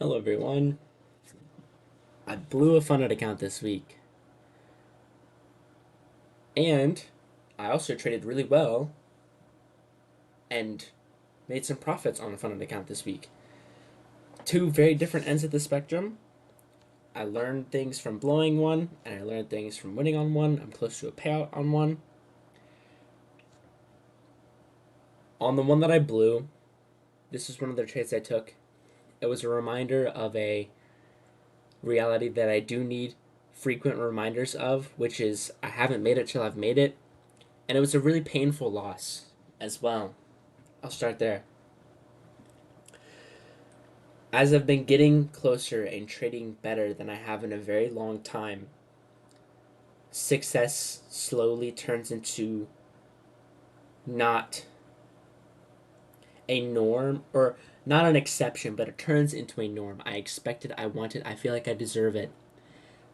Hello everyone. I blew a Funded account this week, and I also traded really well and made some profits on a Funded account this week. Two very different ends of the spectrum. I learned things from blowing one, and I learned things from winning on one. I'm close to a payout on one. On the one that I blew, this is one of the trades I took. It was a reminder of a reality that I do need frequent reminders of, which is I haven't made it till I've made it. And it was a really painful loss as well. I'll start there. As I've been getting closer and trading better than I have in a very long time, success slowly turns into not a norm or not an exception, but it turns into a norm. I expect it, I want it, I feel like I deserve it.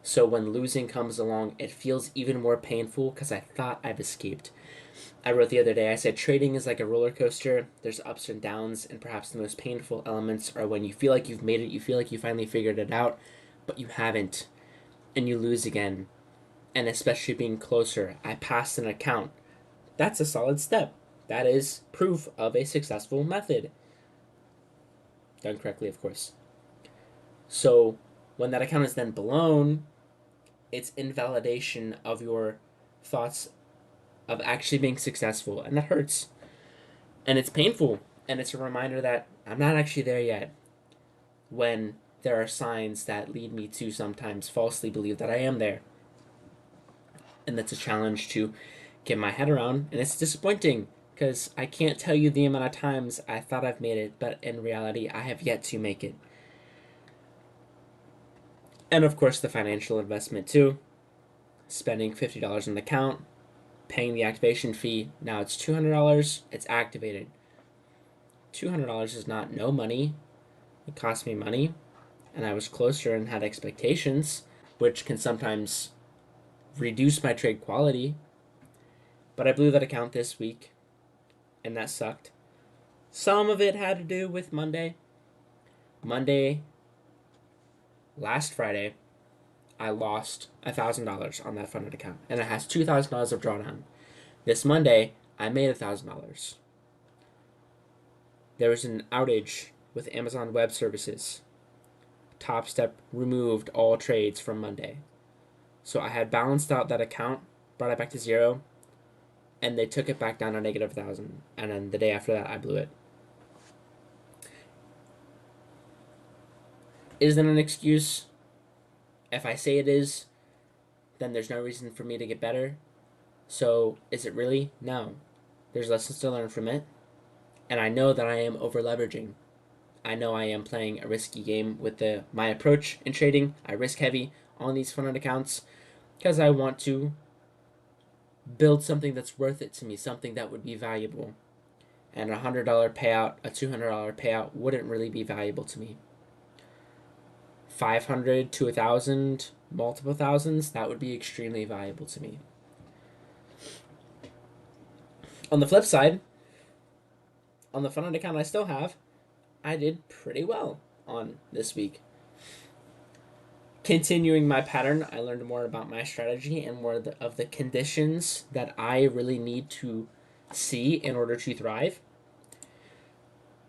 So when losing comes along, it feels even more painful because I thought I've escaped. I wrote the other day, I said trading is like a roller coaster. There's ups and downs, and perhaps the most painful elements are when you feel like you've made it, you feel like you finally figured it out, but you haven't, and you lose again. And especially being closer, I passed an account. That's a solid step. That is proof of a successful method. Done correctly, of course. So when that account is then blown, it's invalidation of your thoughts of actually being successful, and that hurts. And it's painful, and it's a reminder that I'm not actually there yet, when there are signs that lead me to sometimes falsely believe that I am there. And that's a challenge to get my head around, and it's disappointing because I can't tell you the amount of times I thought I've made it, but in reality, I have yet to make it. And of course, the financial investment too. Spending $50 on the account, paying the activation fee. Now it's $200. It's activated. $200 is not no money. It cost me money, and I was closer and had expectations, which can sometimes reduce my trade quality. But I blew that account this week, and that sucked. Some of it had to do with Monday. Monday, last Friday, I lost $1,000 on that funded account, and it has $2,000 of drawdown. This Monday, I made $1,000. There was an outage with Amazon Web Services. Top Step removed all trades from Monday. So I had balanced out that account, brought it back to zero, and they took it back down to negative 1,000. And then the day after that, I blew it. Is that an excuse? If I say it is, then there's no reason for me to get better. So is it really? No. There's lessons to learn from it. And I know that I am over leveraging. I know I am playing a risky game with my approach in trading. I risk heavy on these funded accounts because I want to build something that's worth it to me, something that would be valuable. And $100 payout, a $200 payout wouldn't really be valuable to me. 500 to 1,000, multiple thousands, that would be extremely valuable to me. On the flip side, on the funded account I still have, I did pretty well on this week. Continuing my pattern, I learned more about my strategy and more of the conditions that I really need to see in order to thrive.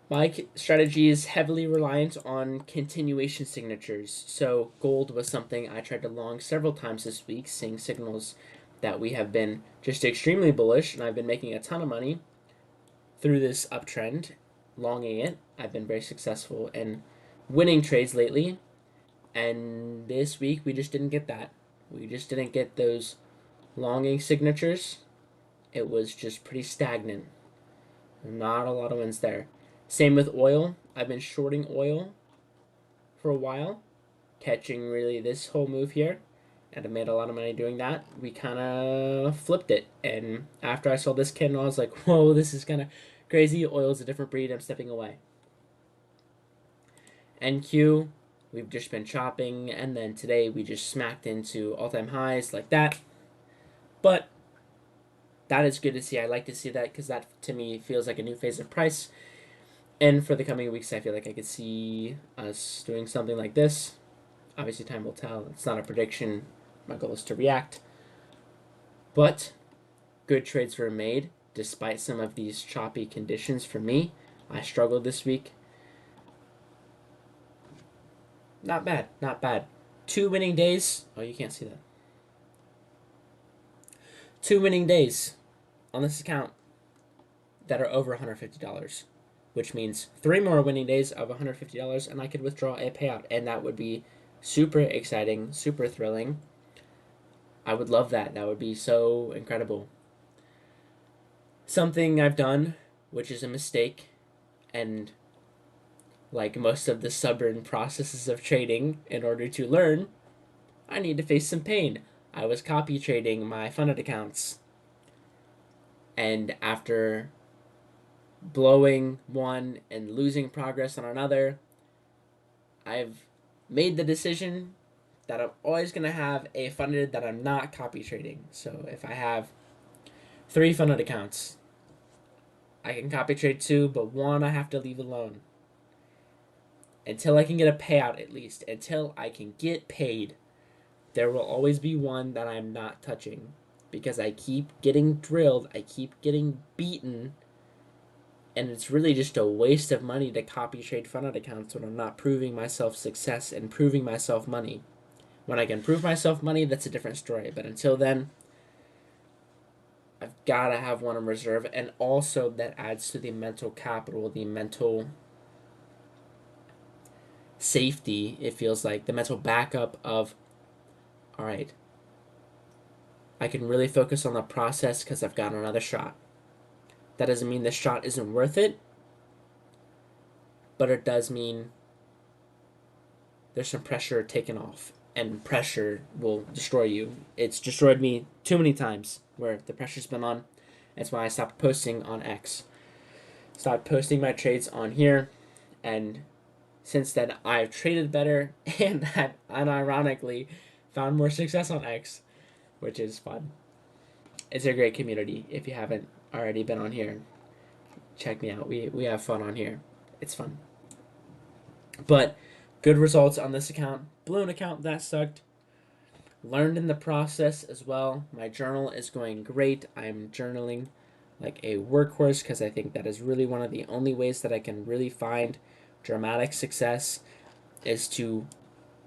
My strategy is heavily reliant on continuation signatures. So gold was something I tried to long several times this week, seeing signals that we have been just extremely bullish, and I've been making a ton of money through this uptrend, longing it. I've been very successful in winning trades lately, and this week we just didn't get that. We just didn't get those longing signatures. It was just pretty stagnant. Not a lot of wins there. Same with oil. I've been shorting oil for a while, catching really this whole move here, and I made a lot of money doing that. We kind of flipped it, and after I saw this candle, I was like, whoa, this is kind of crazy. Oil is a different breed. I'm stepping away. NQ, we've just been chopping, and then today we just smacked into all-time highs like that. But that is good to see. I like to see that because that, to me, feels like a new phase of price. And for the coming weeks, I feel like I could see us doing something like this. Obviously, time will tell. It's not a prediction. My goal is to react. But good trades were made despite some of these choppy conditions for me. I struggled this week. Not bad, not bad. 2 winning days. Oh, you can't see that. 2 winning days on this account that are over $150, which means 3 more winning days of $150, and I could withdraw a payout, and that would be super exciting, super thrilling. I would love that. That would be so incredible. Something I've done, which is a mistake, and like most of the stubborn processes of trading, in order to learn, I need to face some pain. I was copy trading my funded accounts, and after blowing one and losing progress on another, I've made the decision that I'm always going to have a funded that I'm not copy trading. So if I have 3 funded accounts, I can copy trade 2, but one I have to leave alone. Until I can get a payout, at least. Until I can get paid, there will always be one that I'm not touching. Because I keep getting drilled, I keep getting beaten, and it's really just a waste of money to copy trade funded accounts when I'm not proving myself success and proving myself money. When I can prove myself money, that's a different story. But until then, I've got to have one in reserve. And also, that adds to the mental capital, the mental safety, it feels like, the mental backup of, all right, I can really focus on the process because I've got another shot. That doesn't mean this shot isn't worth it, but it does mean there's some pressure taken off, and pressure will destroy you. It's destroyed me too many times where the pressure's been on. That's why I stopped posting on X. Stopped posting my trades on here, and since then I've traded better and I've unironically found more success on X, which is fun. It's a great community. If you haven't already been on here, check me out. We have fun on here. It's fun. But good results on this account. Balloon account, that sucked. Learned in the process as well. My journal is going great. I'm journaling like a workhorse because I think that is really one of the only ways that I can really find dramatic success is to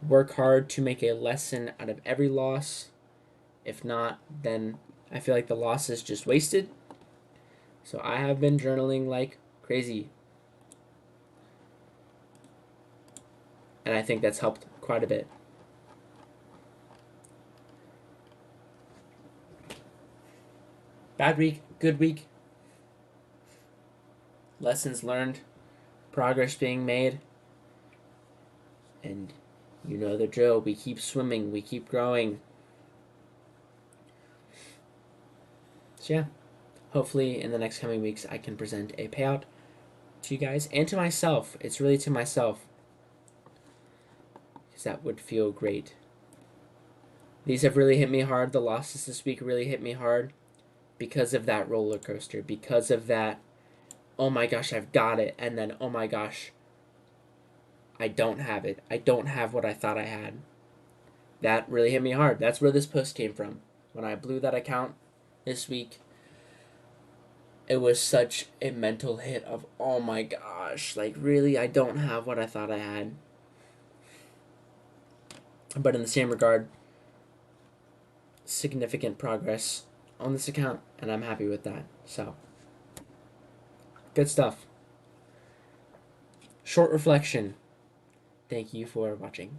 work hard to make a lesson out of every loss. If not, then I feel like the loss is just wasted. So I have been journaling like crazy. And I think that's helped quite a bit. Bad week, good week. Lessons learned, progress being made. And you know the drill. We keep swimming, we keep growing. So yeah, hopefully in the next coming weeks I can present a payout to you guys and to myself. It's really to myself, because that would feel great. These have really hit me hard. The losses this week really hit me hard because of that roller coaster, because of that, oh my gosh, I've got it, and then, oh my gosh, I don't have it. I don't have what I thought I had. That really hit me hard. That's where this post came from. When I blew that account this week, it was such a mental hit of, oh my gosh, like really, I don't have what I thought I had. But in the same regard, significant progress on this account, and I'm happy with that. So, good stuff. Short reflection. Thank you for watching.